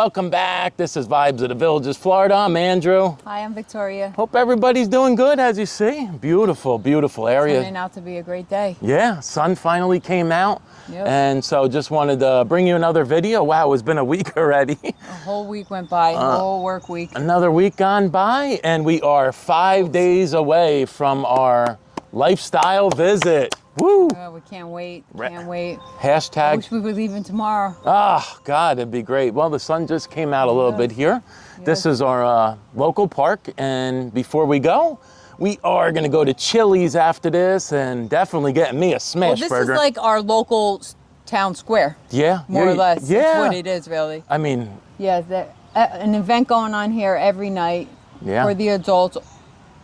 Welcome back. This is Vibes of the Villages, Florida. I'm Andrew. Hi, I'm Victoria. Hope everybody's doing good, as you see. Beautiful, beautiful area. It's turning out to be a great day. Yeah, sun finally came out. Yep. And so just wanted to bring you another video. Wow, it's been a week already. A whole week went by, a whole work week. Another week gone by, and we are 5 days away from our lifestyle visit. Woo! We can't wait, can't wait. Hashtag. I wish we were leaving tomorrow. Oh, God, it'd be great. Well, the sun just came out a little bit here. Yeah. This is our local park, and before we go, we are going to go to Chili's after this and definitely getting me a smash burger. This is like our local town square. Yeah. More or less. Yeah. That's what it is, really. I mean. Yeah, there's an event going on here every night for the adults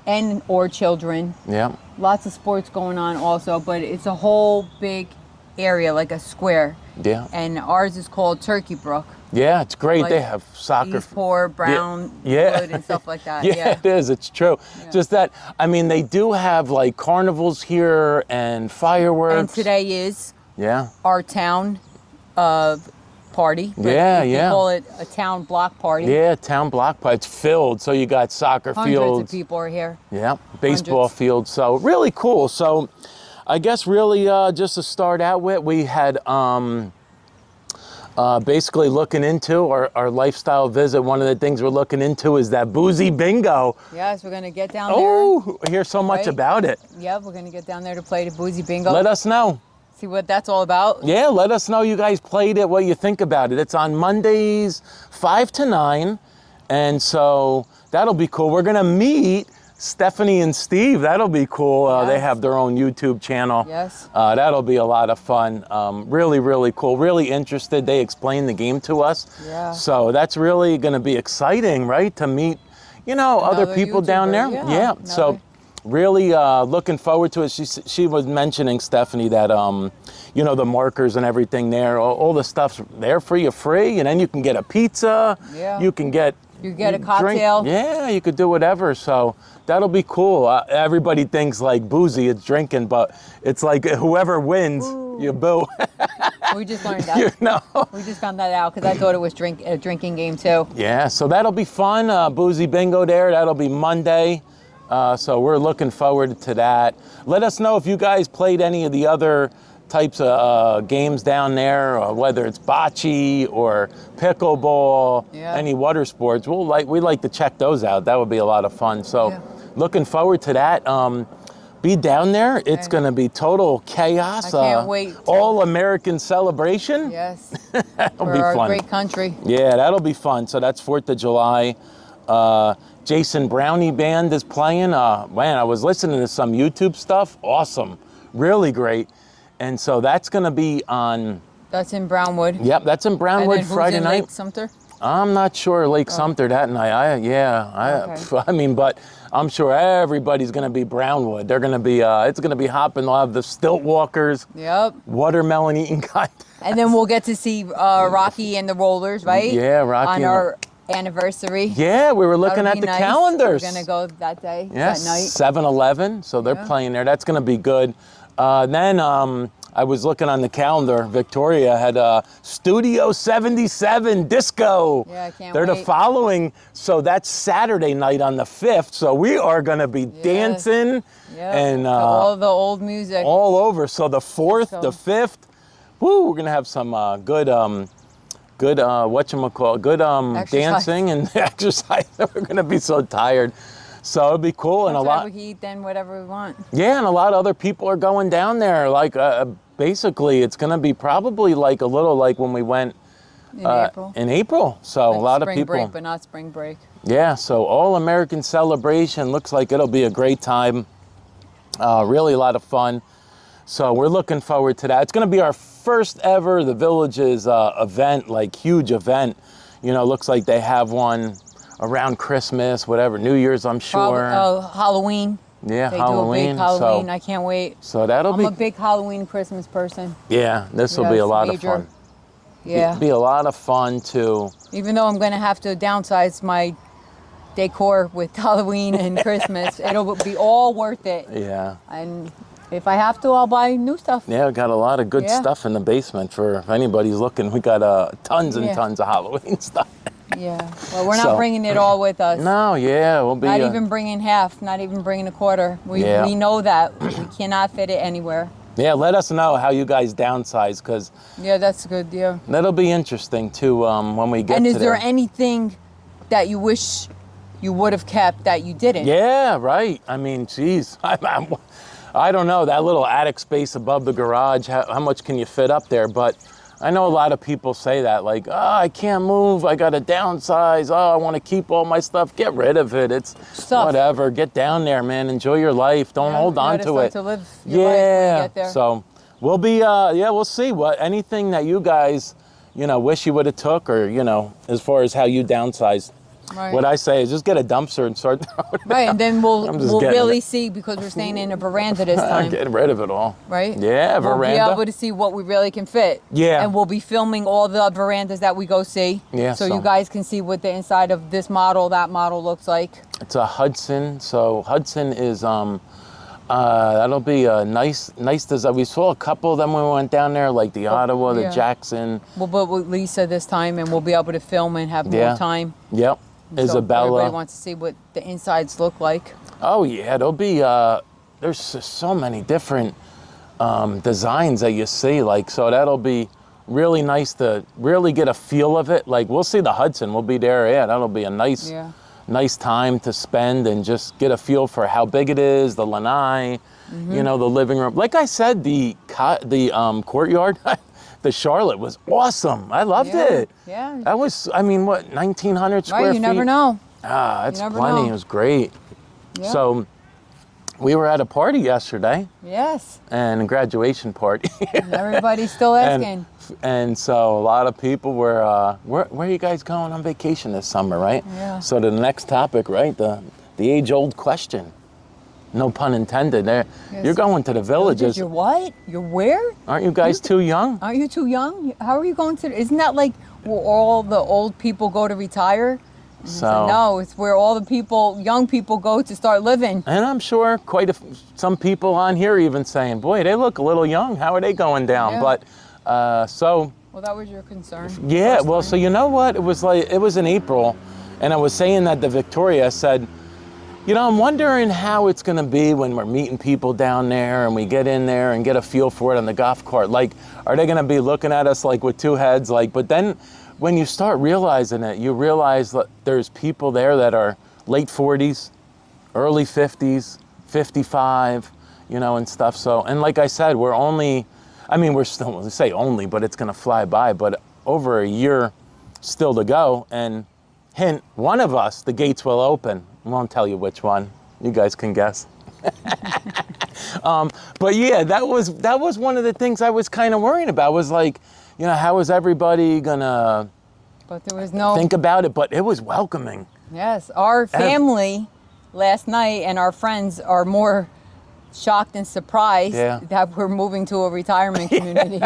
and or children. Yeah. Lots of sports going on also, but it's a whole big area, like a square. Yeah. And ours is called Turkey Brook. Yeah, it's great. Like they have soccer. Poor, brown wood and stuff like that. Yeah, it is. It's true. Yeah. Just that, I mean, they do have like carnivals here and fireworks. And today is our town party. Yeah, we call it a town block party. Yeah, town block party. It's filled, so you got soccer fields. Hundreds of people are here. Yeah, baseball fields. So really cool. So I guess really just to start out with, we had basically looking into our lifestyle visit. One of the things we're looking into is that Boozy Bingo. Yes, we're going to get down there. Oh, I hear so much about it. Yep, we're going to get down there to play the Boozy Bingo. Let us know. See what that's all about. Yeah, let us know you guys played it, what you think about it. It's on Mondays, 5 to 9. And so that'll be cool. We're going to meet Stephanie and Steve. That'll be cool. Yes. They have their own YouTube channel. Yes. That'll be a lot of fun. Really, really cool. Really interested. They explained the game to us. Yeah. So that's really going to be exciting, right? To meet, other people YouTuber down there. Yeah. So really looking forward to it. She was mentioning, Stephanie, that, the markers and everything there, all the stuff's there for you free. And then you can get a pizza. Yeah. You can get a cocktail. Yeah, you could do whatever. So that'll be cool. Everybody thinks like boozy, it's drinking, but it's like whoever wins, you boo. We just learned that. We just found that out because I thought it was a drinking game too. Yeah, so that'll be fun. Boozy Bingo there. That'll be Monday. So we're looking forward to that. Let us know if you guys played any of the other types of games down there, or whether it's bocce or pickleball, any water sports. We'd like to check those out. That would be a lot of fun. So looking forward to that. Be down there. It's going to be total chaos. I can't wait. All American celebration. Yes. That'll For be our fun. great country. Yeah, that'll be fun. So that's 4th of July. Jason Brownie Band is playing. Man, I was listening to some YouTube stuff. Awesome. Really great. And so that's going to be on... That's in Brownwood. Yep, that's in Brownwood, and then Friday who's in night. Lake Sumter? I'm not sure Lake Sumter that night. But I'm sure everybody's going to be Brownwood. They're going to be, it's going to be hopping. They'll have the stilt walkers. Yep. Watermelon eating contest. And then we'll get to see Rocky and the Rollers, right? Yeah, Rocky. On our anniversary. Yeah, we were looking at the calendars. We're going to go that day, yes, that night. 7-Eleven. So they're playing there. That's going to be good. Then I was looking on the calendar. Victoria had Studio 77 Disco. Yeah, I can't They're wait. the following. So that's Saturday night on the 5th. So we are going to be dancing and all the old music. All over. So the 4th, the 5th, we're going to have some good dancing and exercise. We're going to be so tired. So it'll be cool. And a lot. We can eat then whatever we want. Yeah, and a lot of other people are going down there. Like, basically, it's going to be probably like a little like when we went in April. So like a lot of people. Spring break, but not spring break. Yeah, so all American celebration. Looks like it'll be a great time. Really a lot of fun. So we're looking forward to that. It's going to be our first ever The Villages event, like huge event. Looks like they have one around Christmas, whatever, New Year's, I'm sure. Halloween. Yeah, they Halloween. do a big Halloween. I can't wait. So I'm a big Halloween Christmas person. Yeah, this will be a lot of fun. Yeah. It'll be a lot of fun too. Even though I'm going to have to downsize my decor with Halloween and Christmas, it'll be all worth it. Yeah. And if I have to, I'll buy new stuff. Yeah, we got a lot of good Yeah. stuff in the basement for if anybody's looking. We got tons and Yeah. tons of Halloween stuff. Yeah. Well, we're not So- bringing it all with us. No, yeah, we'll be. Not even bringing half. Not even bringing a quarter. We know that we cannot fit it anywhere. Yeah, let us know how you guys downsize, because Yeah, that's good. Yeah. that'll be interesting too when we get And to is there anything that you wish you would have kept that you didn't? Yeah, right. I mean, geez, I don't know, that little attic space above the garage, how much can you fit up there? But I know a lot of people say that, like, oh, I can't move, I got to downsize, oh, I want to keep all my stuff. Get rid of it. It's Stuff. whatever. Get down there, man. Enjoy your life. Don't hold on to it. To live your life when you get there. So we'll be, we'll see anything that you guys, wish you would have took, or, as far as how you downsized. Right. What I say is just get a dumpster and start throwing it Right, and then we'll getting really it. see, because we're staying in a veranda this time. Get rid of it all. Right? Yeah, We'll veranda. be able to see what we really can fit. Yeah. And we'll be filming all the verandas that we go see. Yeah, So so- you guys can see what the inside of this model, that model looks like. It's a Hudson. So Hudson is that'll be a nice design. We saw a couple of them when we went down there, like the Ottawa, the yeah. Jackson. We'll put with Lisa this time, and we'll be able to film and have more time. Yep. So Isabella. everybody wants to see what the insides look like. Oh yeah, there'll be there's just so many different designs that you see, like, so that'll be really nice to really get a feel of it. Like, we'll see the Hudson, we'll be there. Yeah, that'll be a nice time to spend and just get a feel for how big it is, the lanai, the living room. Like I said, the courtyard, the Charlotte was awesome. I loved it. Yeah. That was, I mean, what, 1,900 square Right, feet? you never know. That's You never plenty. know. It was great. Yeah. So we were at a party yesterday, Yes. and a graduation party. And everybody's still asking. And so a lot of people were, where are you guys going on vacation this summer, right? Yeah. So the next topic, right, the age-old question. No pun intended there. Yes. You're going to the villages. You're what? You're where? Aren't you guys too young? Aren't you too young? How are you going to? Isn't that like where all the old people go to retire? And I said, no, it's where all the young people go to start living. And I'm sure some people on here even saying, boy, they look a little young. How are they going down? Yeah. But Well, that was your concern. yeah, first well, time. so you know what? It was in April, and I was saying that to Victoria. I said, I'm wondering how it's going to be when we're meeting people down there and we get in there and get a feel for it on the golf cart. Like, are they going to be looking at us like with two heads? Like, but then when you start realizing it, you realize that there's people there that are late 40s, early 50s, 55, and stuff. So, and like I said, we're still, we say only, but it's going to fly by, but over a year still to go. And hint, one of us, the gates will open. I won't tell you which one. You guys can guess. But yeah, that was one of the things I was kind of worrying about, was like, how is everybody gonna But there was no. think about it? But it was welcoming. Yes, our family last night and our friends are more shocked and surprised that we're moving to a retirement community.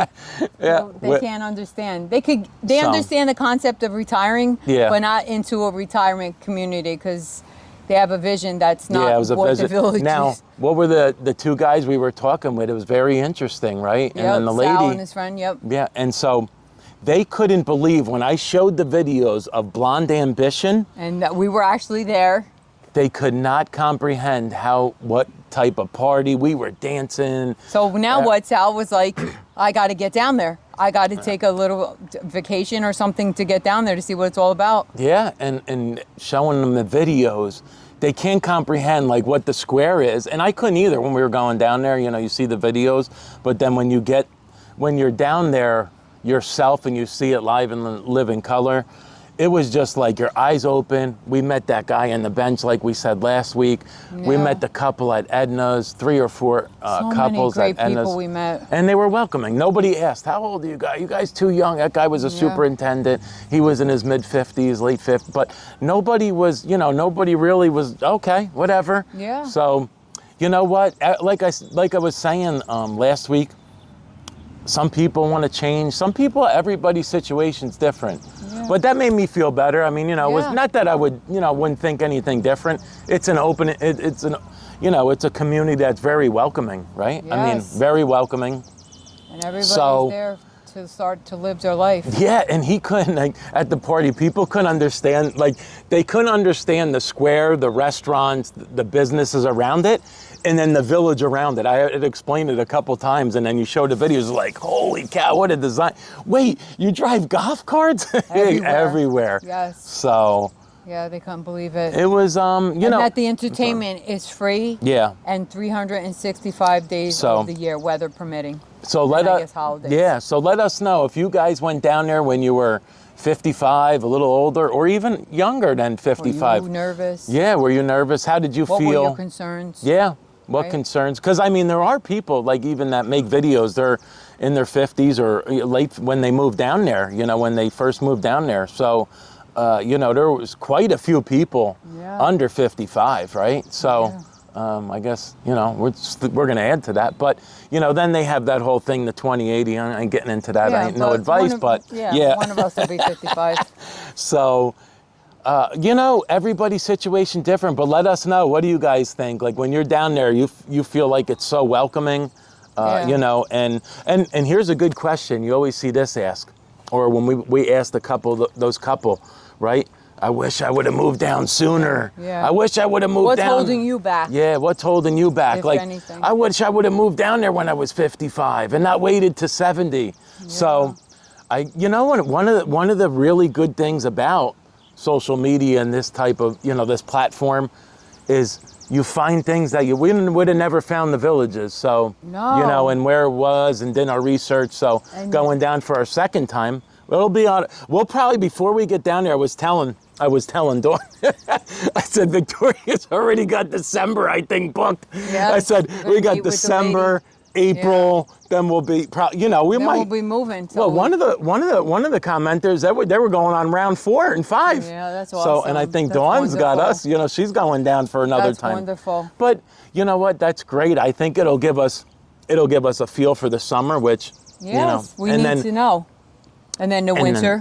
So they can't understand. They understand the concept of retiring, but not into a retirement community, because they have a vision that's not what the village Now, is. what were the two guys we were talking with? It was very interesting, right? And then the lady, Sal and his friend, yeah, and so they couldn't believe when I showed the videos of Blonde Ambition, and that we were actually there. They could not comprehend what type of party we were dancing. So now what? Sal was like, I got to get down there. I got to take a little vacation or something to get down there to see what it's all about. Yeah, and showing them the videos, they can't comprehend like what the square is. And I couldn't either when we were going down there. You see the videos, but then when you're down there yourself and you see it live in living color, it was just like your eyes open. We met that guy on the bench, like we said last week. Yeah. We met the couple at Edna's, 3 or 4 couples many great at Edna's. People we met. And they were welcoming. Nobody asked, how old are you guys? You guys too young. That guy was a superintendent. He was in his mid-50s, late 50s. But nobody was, nobody really was, okay, whatever. Yeah. So, you know what? Like I was saying last week, some people want to change. Some people, everybody's situation's different. Yeah. But that made me feel better. I mean, it was not that I would, wouldn't think anything different. It's an open, you know, it's a community that's very welcoming, right? Yes. I mean, very welcoming. And everybody's there to start to live their life. Yeah, and he couldn't, like, at the party, people couldn't understand, like, they couldn't understand the square, the restaurants, the businesses around it, and then the village around it. I had explained it a couple times, and then you showed the videos, like, holy cow, what a design. Wait, you drive golf carts? Everywhere. Yes. So. Yeah, they couldn't believe it. It was, you know. And that the entertainment is free. Yeah. And 365 days of the year, weather permitting. So let us know if you guys went down there when you were 55, a little older, or even younger than 55. Were you nervous? Yeah, were you nervous? How did you feel? What were your concerns? Yeah, what concerns? Because, I mean, there are people, like, even that make videos, they're in their 50s or late when they moved down there, you know, when they first moved down there. So, you know, there was quite a few people under 55, right? So. I guess, you know, we're going to add to that. But, you know, then they have that whole thing, the 2080. I ain't getting into that. I ain't no advice, but one of us will be 55. So, you know, everybody's situation different, but let us know. What do you guys think? Like, when you're down there, you feel like it's so welcoming, you know, and here's a good question. You always see this asked, or when we asked those couple, right? I wish I would have moved down sooner. Yeah. I wish I would have moved down. What's holding you back? Yeah, what's holding you back? If like, anything. I wish I would have moved down there when I was 55 and not waited to 70. Yeah. So, you know, one of the really good things about social media and this type of, you know, this platform is you find things that you would have never found the villages. So, you know, and where it was and did our research. So going down for our second time, we'll probably, before we get down there, I was telling Dawn, I said, Victoria's already got December, I think, booked. Yeah, I said, we got December, April, then we'll be, you know, we'll be moving. Well, one of the commenters, they were going on round 4 and 5. Yeah, that's awesome. So, and I think Dawn's got us, you know, she's going down for another time. That's wonderful. But you know what, that's great. I think it'll give us a feel for the summer, which, you know. We need to know. And then the winter.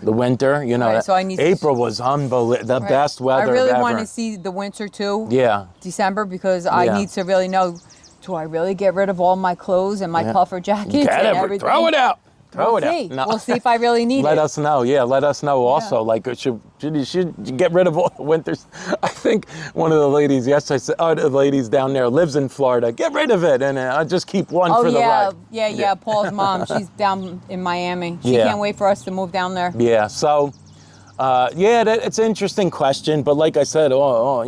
You know. Right, so April was unbelievable. The best weather I really ever. want to see the winter too. Yeah. December, because I need to really know, do I really get rid of all my clothes and my puffer jackets and everything? Throw it out. Throw it out. No. We'll see if I really need it. Let us know. Yeah, let us know also. Like, should you get rid of all the winters? I think one of the ladies yesterday said, the ladies down there lives in Florida. Get rid of it, and I'll just keep one for the ride. Yeah. Paul's mom, she's down in Miami. She can't wait for us to move down there. Yeah, so, it's an interesting question. But like I said, you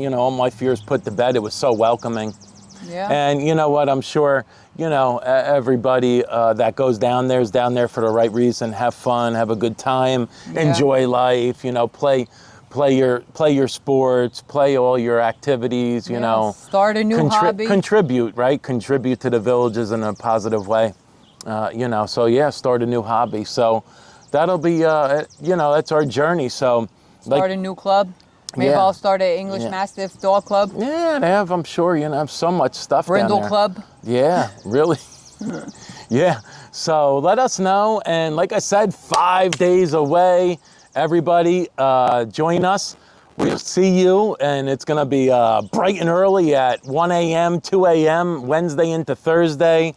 know, all my fears put to bed. It was so welcoming. Yeah. And you know what? I'm sure, you know, everybody that goes down there is down there for the right reason. Have fun, have a good time, enjoy life. You know, play your sports, play all your activities. You know, start a new hobby. Contribute to the villages in a positive way. You know, so start a new hobby. So that'll be, you know, that's our journey. So start a new club. Maybe I'll start an English Mastiff dog club. Yeah, they have, I'm sure, you know, have so much stuff Brindle down there. club. Yeah, really. Yeah, so let us know. And like I said, 5 days away. Everybody, join us. We'll see you, and it's going to be bright and early at 1 a.m., 2 a.m., Wednesday into Thursday.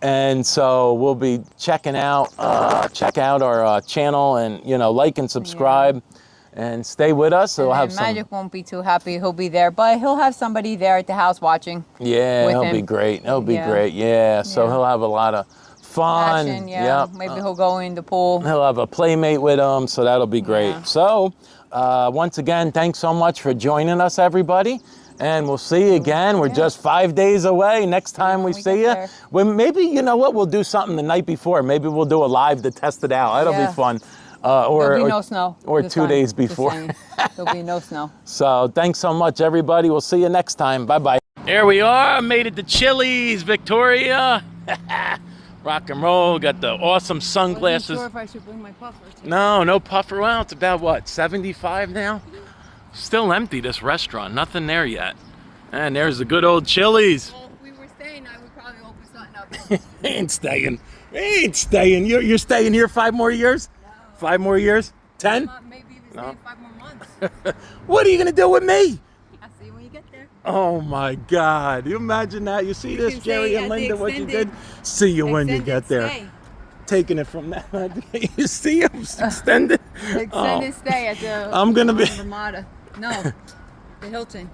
And so we'll be check out our channel and, you know, like and subscribe. Yeah. And stay with us. So Magic won't be too happy. He'll be there, but he'll have somebody there at the house watching. Yeah, he'll be great. He'll be great. Yeah, so he'll have a lot of fun. Action, maybe he'll go in the pool. He'll have a playmate with him, so that'll be great. Yeah. So, once again, thanks so much for joining us, everybody. And we'll see you again. We're just 5 days away. Next time we see you, maybe, you know what, we'll do something the night before. Maybe we'll do a live to test it out. That'll be fun. There'll be no snow. Or 2 days before. There'll be no snow. So thanks so much, everybody. We'll see you next time. Bye-bye. There we are. Made it to Chili's, Victoria. Rock and roll. Got the awesome sunglasses. I wasn't sure if I should bring my puffer. No puffer. Well, it's about, what, 75 now? Still empty, this restaurant. Nothing there yet. And there's the good old Chili's. Well, if we were staying, I would probably open something up. Ain't staying. You're staying here 5 more years? 5 more years? 10? Maybe even 5 more months. What are you going to do with me? I'll see you when you get there. Oh my God! You imagine that? You see this, can Jerry say and at the Linda, what you did? extended- See you when you get there. Stay. Taking it from that. You see him extended. Extended stay at the. I'm gonna be. Ramada. No, the Hilton.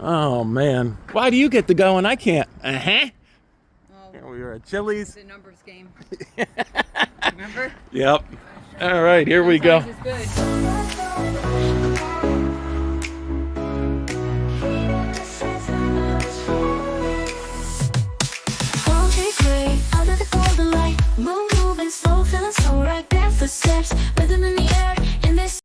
Oh man! Why do you get to go and I can't? Here we are at Chili's. It's a numbers game. Remember? Yep. All right, here we go. Sometimes it's good.